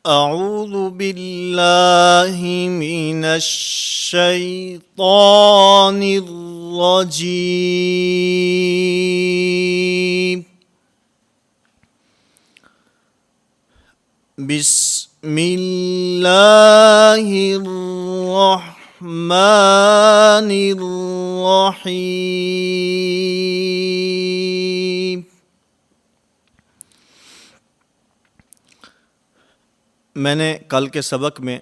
أعوذ بالله من الشيطان الرجيم. بسم الله الرحمن الرحيم. میں نے کل کے سبق میں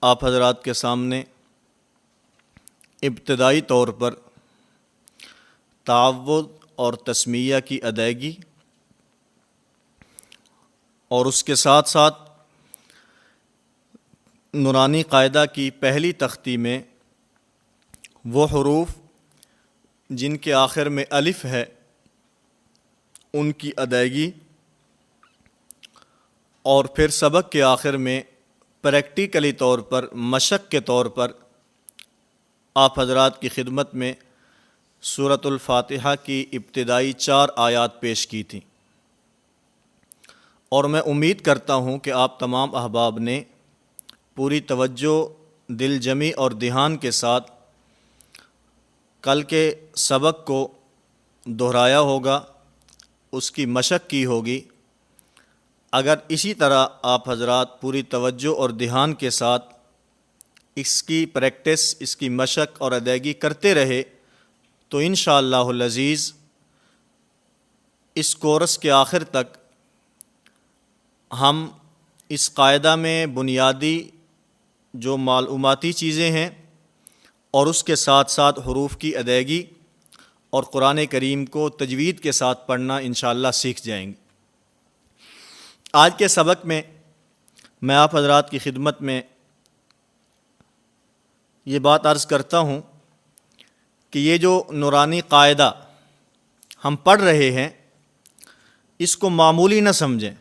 آپ حضرات کے سامنے ابتدائی طور پر تعوذ اور تسمیہ کی ادائیگی اور اس کے ساتھ ساتھ نورانی قاعدہ کی پہلی تختی میں وہ حروف جن کے آخر میں الف ہے ان کی ادائیگی، اور پھر سبق کے آخر میں پریکٹیکلی طور پر مشق کے طور پر آپ حضرات کی خدمت میں سورۃ الفاتحہ کی ابتدائی 4 آیات پیش کی تھیں، اور میں امید کرتا ہوں کہ آپ تمام احباب نے پوری توجہ، دل جمی اور دھیان کے ساتھ کل کے سبق کو دہرایا ہوگا، اس کی مشق کی ہوگی۔ اگر اسی طرح آپ حضرات پوری توجہ اور دھیان کے ساتھ اس کی پریکٹس، اس کی مشق اور ادائیگی کرتے رہے تو انشاءاللہ العزیز اس کورس کے آخر تک ہم اس قاعدہ میں بنیادی جو معلوماتی چیزیں ہیں اور اس کے ساتھ ساتھ حروف کی ادائیگی اور قرآن کریم کو تجوید کے ساتھ پڑھنا انشاءاللہ سیکھ جائیں گے۔ آج کے سبق میں میں آپ حضرات کی خدمت میں یہ بات عرض کرتا ہوں کہ یہ جو نورانی قاعدہ ہم پڑھ رہے ہیں اس کو معمولی نہ سمجھیں۔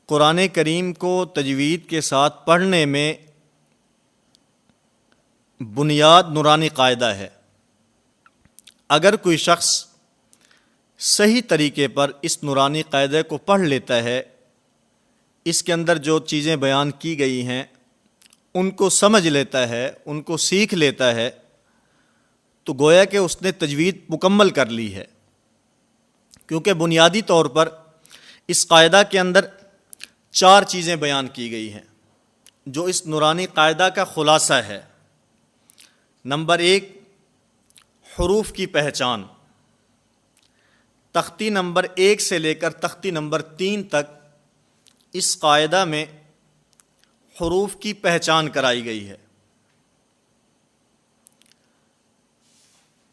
قرآن کریم کو تجوید کے ساتھ پڑھنے میں بنیاد نورانی قاعدہ ہے۔ اگر کوئی شخص صحیح طریقے پر اس نورانی قاعدے کو پڑھ لیتا ہے، اس کے اندر جو چیزیں بیان کی گئی ہیں ان کو سمجھ لیتا ہے، ان کو سیکھ لیتا ہے، تو گویا کہ اس نے تجوید مکمل کر لی ہے، کیونکہ بنیادی طور پر اس قاعدہ کے اندر 4 چیزیں بیان کی گئی ہیں جو اس نورانی قاعدہ کا خلاصہ ہے۔ نمبر 1، حروف کی پہچان۔ تختی نمبر 1 سے لے کر تختی نمبر 3 تک اس قاعدہ میں حروف کی پہچان کرائی گئی ہے۔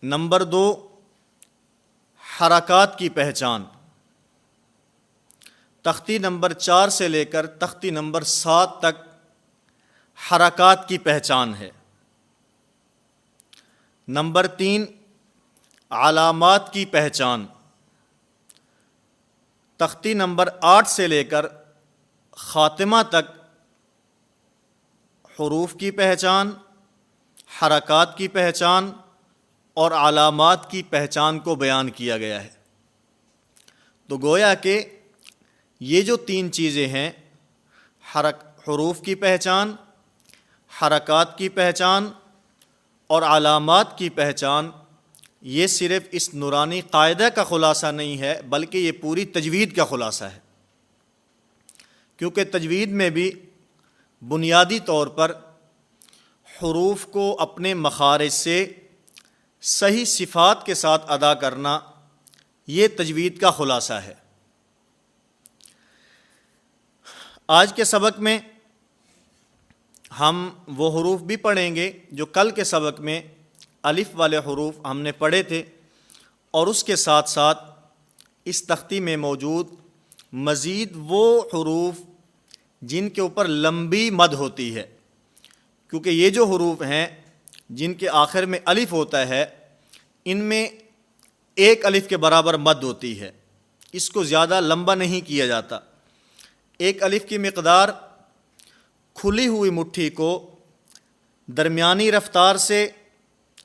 نمبر 2، حرکات کی پہچان۔ تختی نمبر 4 سے لے کر تختی نمبر 7 تک حرکات کی پہچان ہے۔ نمبر 3، علامات کی پہچان۔ تختی نمبر 8 سے لے کر خاتمہ تک حروف کی پہچان، حرکات کی پہچان اور علامات کی پہچان کو بیان کیا گیا ہے۔ تو گویا کہ یہ جو 3 چیزیں ہیں، حروف کی پہچان، حرکات کی پہچان اور علامات کی پہچان، یہ صرف اس نورانی قاعدہ کا خلاصہ نہیں ہے بلکہ یہ پوری تجوید کا خلاصہ ہے، کیونکہ تجوید میں بھی بنیادی طور پر حروف کو اپنے مخارج سے صحیح صفات کے ساتھ ادا کرنا یہ تجوید کا خلاصہ ہے۔ آج کے سبق میں ہم وہ حروف بھی پڑھیں گے جو کل کے سبق میں الف والے حروف ہم نے پڑھے تھے، اور اس کے ساتھ ساتھ اس تختی میں موجود مزید وہ حروف جن کے اوپر لمبی مد ہوتی ہے، کیونکہ یہ جو حروف ہیں جن کے آخر میں الف ہوتا ہے ان میں 1 الف کے برابر مد ہوتی ہے، اس کو زیادہ لمبا نہیں کیا جاتا۔ 1 الف کی مقدار کھلی ہوئی مٹھی کو درمیانی رفتار سے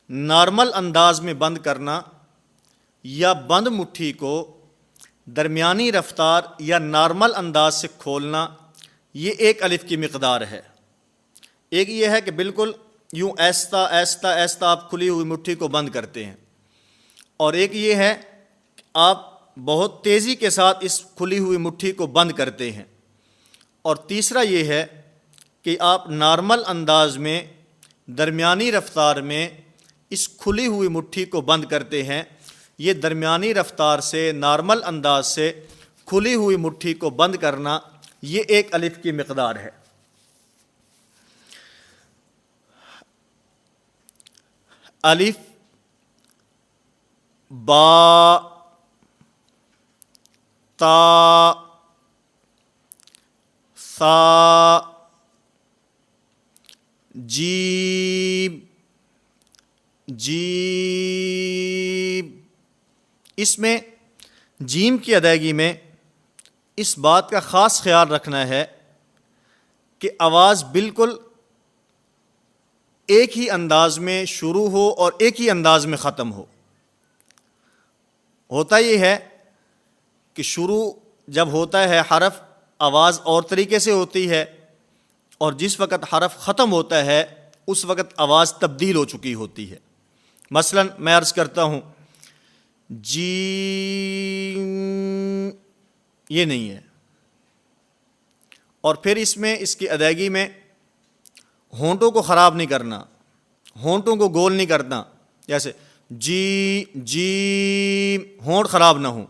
نارمل انداز میں بند کرنا یا بند مٹھی کو درمیانی رفتار یا نارمل انداز سے کھولنا، یہ ایک الف کی مقدار ہے۔ ایک یہ ہے کہ بالکل یوں ایستا ایستا ایستا آپ کھلی ہوئی مٹھی کو بند کرتے ہیں، اور ایک یہ ہے کہ آپ بہت تیزی کے ساتھ اس کھلی ہوئی مٹھی کو بند کرتے ہیں، اور تیسرا یہ ہے کہ آپ نارمل انداز میں درمیانی رفتار میں اس کھلی ہوئی مٹھی کو بند کرتے ہیں۔ یہ درمیانی رفتار سے، نارمل انداز سے کھلی ہوئی مٹھی کو بند کرنا، یہ ایک الف کی مقدار ہے۔ الف، با، تا، ثا، جیم، جیم۔ اس میں جیم کی ادائیگی میں اس بات کا خاص خیال رکھنا ہے کہ آواز بالکل ایک ہی انداز میں شروع ہو اور ایک ہی انداز میں ختم ہو۔ ہوتا یہ ہے کہ شروع جب ہوتا ہے حرف، آواز اور طریقے سے ہوتی ہے، اور جس وقت حرف ختم ہوتا ہے اس وقت آواز تبدیل ہو چکی ہوتی ہے۔ مثلا میں عرض کرتا ہوں جیم، یہ نہیں ہے، اور پھر اس میں اس کی ادائیگی میں ہونٹوں کو خراب نہیں کرنا، ہونٹوں کو گول نہیں کرنا، جیسے جی جیم، ہونٹ خراب نہ ہوں،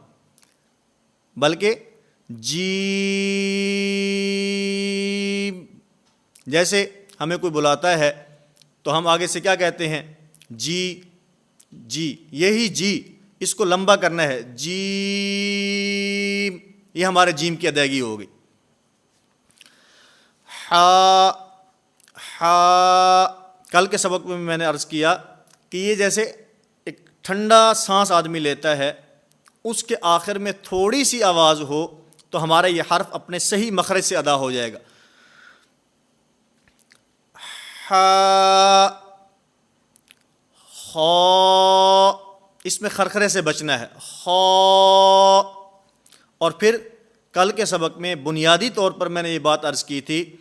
بلکہ جیم۔ جیسے ہمیں کوئی بلاتا ہے تو ہم آگے سے کیا کہتے ہیں؟ جی جی، یہی جی اس کو لمبا کرنا ہے، جیم، یہ ہمارے جیم کی ادائیگی ہو گئی۔ ہا، ہا، کل کے سبق میں نے عرض کیا کہ یہ جیسے ایک ٹھنڈا سانس آدمی لیتا ہے، اس کے آخر میں تھوڑی سی آواز ہو تو ہمارا یہ حرف اپنے صحیح مخرج سے ادا ہو جائے گا۔ ہا، خا، اس میں خرخرے سے بچنا ہے، خا۔ اور پھر کل کے سبق میں بنیادی طور پر میں نے یہ بات عرض کی تھی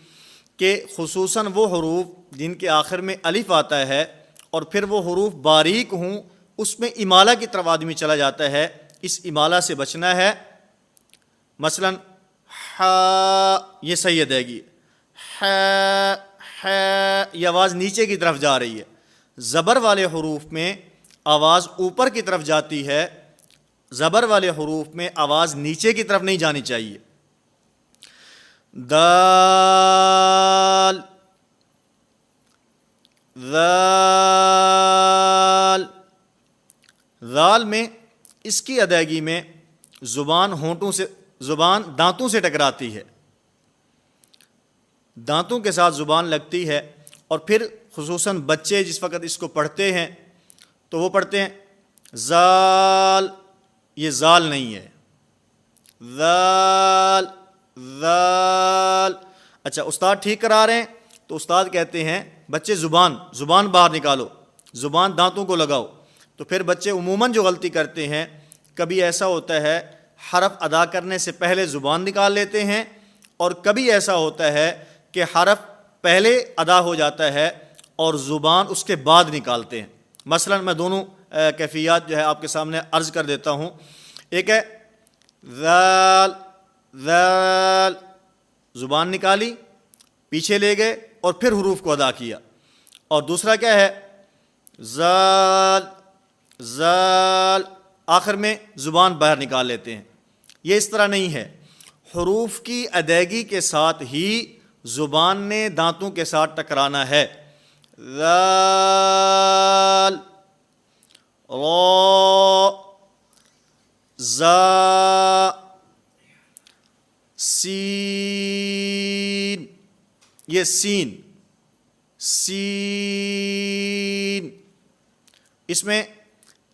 کہ خصوصاً وہ حروف جن کے آخر میں الف آتا ہے اور پھر وہ حروف باریک ہوں، اس میں امالہ کی طرف آدمی چلا جاتا ہے، اس امالہ سے بچنا ہے۔ مثلا ہا، یہ صحیح ادائیگی، ہے، یہ آواز نیچے کی طرف جا رہی ہے۔ زبر والے حروف میں آواز اوپر کی طرف جاتی ہے، زبر والے حروف میں آواز نیچے کی طرف نہیں جانی چاہیے۔ دال، ذال، ذال میں اس کی ادائیگی میں زبان دانتوں سے ٹکراتی ہے، دانتوں کے ساتھ زبان لگتی ہے، اور پھر خصوصاً بچے جس وقت اس کو پڑھتے ہیں تو وہ پڑھتے ہیں زال، یہ زال نہیں ہے، ذال، ذال۔ اچھا، استاد ٹھیک کرا رہے ہیں تو استاد کہتے ہیں بچے زبان باہر نکالو، زبان دانتوں کو لگاؤ، تو پھر بچے عموماً جو غلطی کرتے ہیں، کبھی ایسا ہوتا ہے حرف ادا کرنے سے پہلے زبان نکال لیتے ہیں، اور کبھی ایسا ہوتا ہے کہ حرف پہلے ادا ہو جاتا ہے اور زبان اس کے بعد نکالتے ہیں۔ مثلا میں دونوں کیفیات جو ہے آپ کے سامنے عرض کر دیتا ہوں۔ ایک ہے ذال، ذال، زبان نکالی، پیچھے لے گئے اور پھر حروف کو ادا کیا، اور دوسرا کیا ہے ذال، ذال، آخر میں زبان باہر نکال لیتے ہیں۔ یہ اس طرح نہیں ہے، حروف کی ادائیگی کے ساتھ ہی زبان نے دانتوں کے ساتھ ٹکرانا ہے۔ ذال، را، زا، سین، یہ سین، سین، اس میں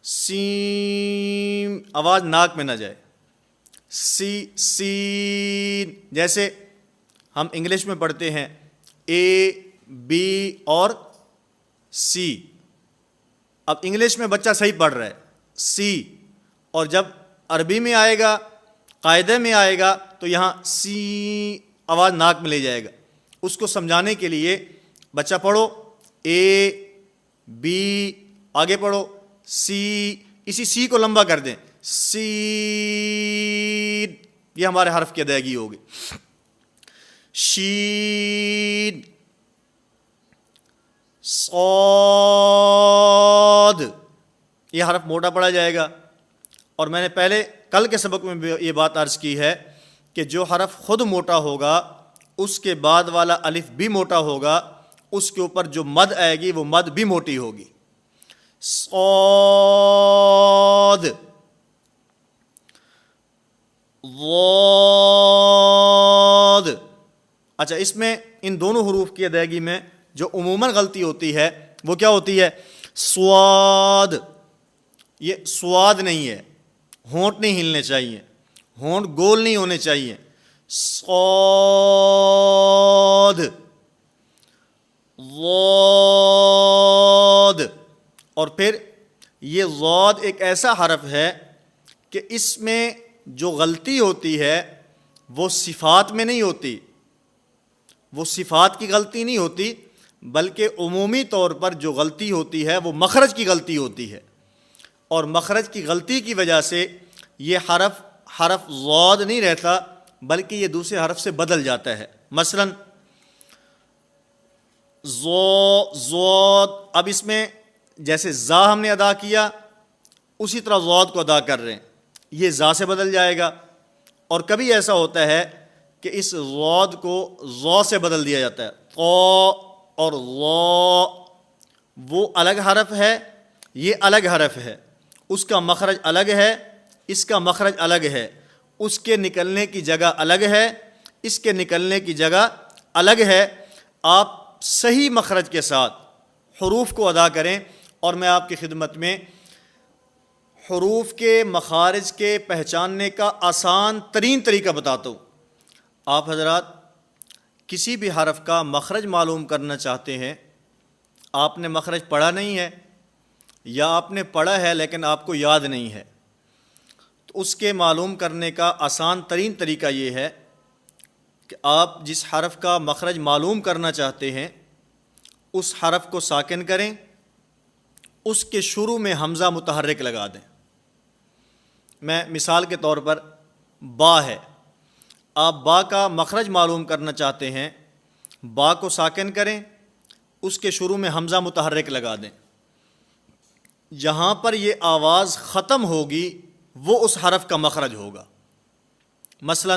سین آواز ناک میں نہ جائے، سین، جیسے ہم انگلش میں پڑھتے ہیں اے، بی اور سی۔ اب انگلش میں بچہ صحیح پڑھ رہا ہے سی، اور جب عربی میں آئے گا قاعدے میں آئے گا تو یہاں سی آواز ناک میں لے جائے گا. اس کو سمجھانے کے لیے بچہ پڑھو اے بی، آگے پڑھو سی، اسی سی کو لمبا کر دیں، سی، یہ ہمارے حرف کی ادائیگی ہوگی. شین، صاد، یہ حرف موٹا پڑا جائے گا. اور میں نے پہلے کل کے سبق میں بھی یہ بات عرض کی ہے کہ جو حرف خود موٹا ہوگا اس کے بعد والا الف بھی موٹا ہوگا، اس کے اوپر جو مد آئے گی وہ مد بھی موٹی ہوگی. صاد، ضاد. اچھا، اس میں ان دونوں حروف کی ادائیگی میں جو عموماً غلطی ہوتی ہے وہ کیا ہوتی ہے؟ سواد. یہ سواد نہیں ہے، ہونٹ نہیں ہلنے چاہیے، ہونٹ گول نہیں ہونے چاہیے. صاد، ضاد. اور پھر یہ ضاد ایک ایسا حرف ہے کہ اس میں جو غلطی ہوتی ہے وہ صفات میں نہیں ہوتی، وہ صفات کی غلطی نہیں ہوتی، بلکہ عمومی طور پر جو غلطی ہوتی ہے وہ مخرج کی غلطی ہوتی ہے. اور مخرج کی غلطی کی وجہ سے یہ حرف ضاد نہیں رہتا، بلکہ یہ دوسرے حرف سے بدل جاتا ہے. مثلا ضاد، اب اس میں جیسے زا ہم نے ادا کیا اسی طرح ضاد کو ادا کر رہے ہیں، یہ زا سے بدل جائے گا. اور کبھی ایسا ہوتا ہے کہ اس ضاد کو ضا سے بدل دیا جاتا ہے. قا اور ضا وہ الگ حرف ہے، یہ الگ حرف ہے، اس کا مخرج الگ ہے، اس کا مخرج الگ ہے، اس کے نکلنے کی جگہ الگ ہے، اس کے نکلنے کی جگہ الگ ہے. آپ صحیح مخرج کے ساتھ حروف کو ادا کریں. اور میں آپ کی خدمت میں حروف کے مخارج کے پہچاننے کا آسان ترین طریقہ بتاتا ہوں. آپ حضرات کسی بھی حرف کا مخرج معلوم کرنا چاہتے ہیں، آپ نے مخرج پڑھا نہیں ہے یا آپ نے پڑھا ہے لیکن آپ کو یاد نہیں ہے، تو اس کے معلوم کرنے کا آسان ترین طریقہ یہ ہے کہ آپ جس حرف کا مخرج معلوم کرنا چاہتے ہیں اس حرف کو ساکن کریں، اس کے شروع میں حمزہ متحرک لگا دیں. میں مثال کے طور پر با ہے، آپ با کا مخرج معلوم کرنا چاہتے ہیں، با کو ساکن کریں، اس کے شروع میں حمزہ متحرک لگا دیں. جہاں پر یہ آواز ختم ہوگی وہ اس حرف کا مخرج ہوگا. مثلا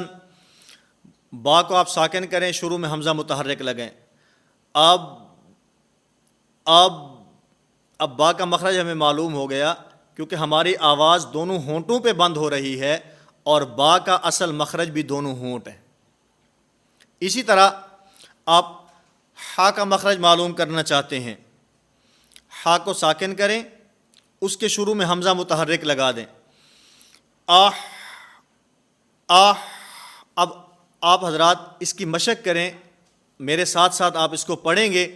با کو آپ ساکن کریں، شروع میں حمزہ متحرک لگیں. اب با کا مخرج ہمیں معلوم ہو گیا کیونکہ ہماری آواز دونوں ہونٹوں پہ بند ہو رہی ہے اور با کا اصل مخرج بھی دونوں ہونٹ ہیں. اسی طرح آپ ہا کا مخرج معلوم کرنا چاہتے ہیں، ہا کو ساکن کریں، اس کے شروع میں حمزہ متحرک لگا دیں. آہ، اب آپ حضرات اس کی مشق کریں، میرے ساتھ ساتھ آپ اس کو پڑھیں گے،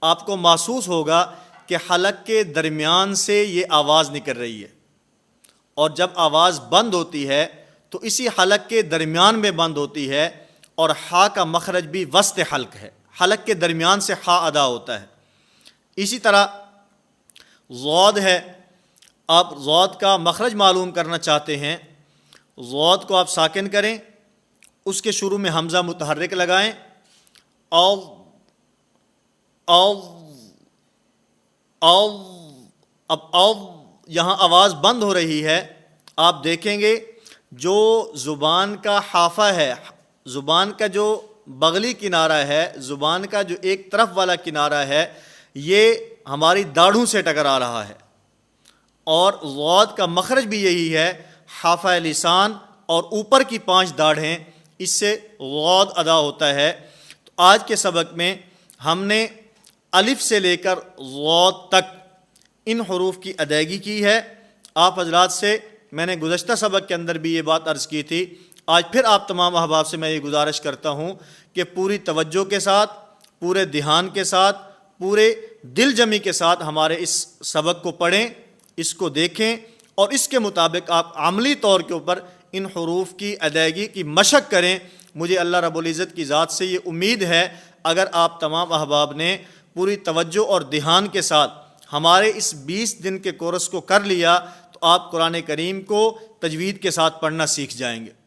آپ کو محسوس ہوگا کہ حلق کے درمیان سے یہ آواز نکل رہی ہے، اور جب آواز بند ہوتی ہے تو اسی حلق کے درمیان میں بند ہوتی ہے، اور ہا کا مخرج بھی وسط حلق ہے، حلق کے درمیان سے ہا ادا ہوتا ہے. اسی طرح ضاد ہے، آپ ضاد کا مخرج معلوم کرنا چاہتے ہیں، ضاد کو آپ ساکن کریں، اس کے شروع میں حمزہ متحرک لگائیں. اب یہاں آواز بند ہو رہی ہے. آپ دیکھیں گے جو زبان کا حافہ ہے، زبان کا جو بغلی کنارہ ہے، زبان کا جو ایک طرف والا کنارہ ہے، یہ ہماری داڑھوں سے ٹکرا رہا ہے، اور ضاد کا مخرج بھی یہی ہے. حافہ لسان اور اوپر کی 5 داڑھیں، اس سے ضاد ادا ہوتا ہے. تو آج کے سبق میں ہم نے الف سے لے کر ضاد تک ان حروف کی ادائیگی کی ہے. آپ حضرات سے میں نے گزشتہ سبق کے اندر بھی یہ بات عرض کی تھی. آج پھر آپ تمام احباب سے میں یہ گزارش کرتا ہوں کہ پوری توجہ کے ساتھ، پورے دھیان کے ساتھ، پورے دل جمی کے ساتھ ہمارے اس سبق کو پڑھیں، اس کو دیکھیں، اور اس کے مطابق آپ عملی طور کے اوپر ان حروف کی ادائیگی کی مشق کریں۔ مجھے اللہ رب العزت کی ذات سے یہ امید ہے اگر آپ تمام احباب نے پوری توجہ اور دھیان کے ساتھ ہمارے اس 20 دن کے کورس کو کر لیا تو آپ قرآن کریم کو تجوید کے ساتھ پڑھنا سیکھ جائیں گے۔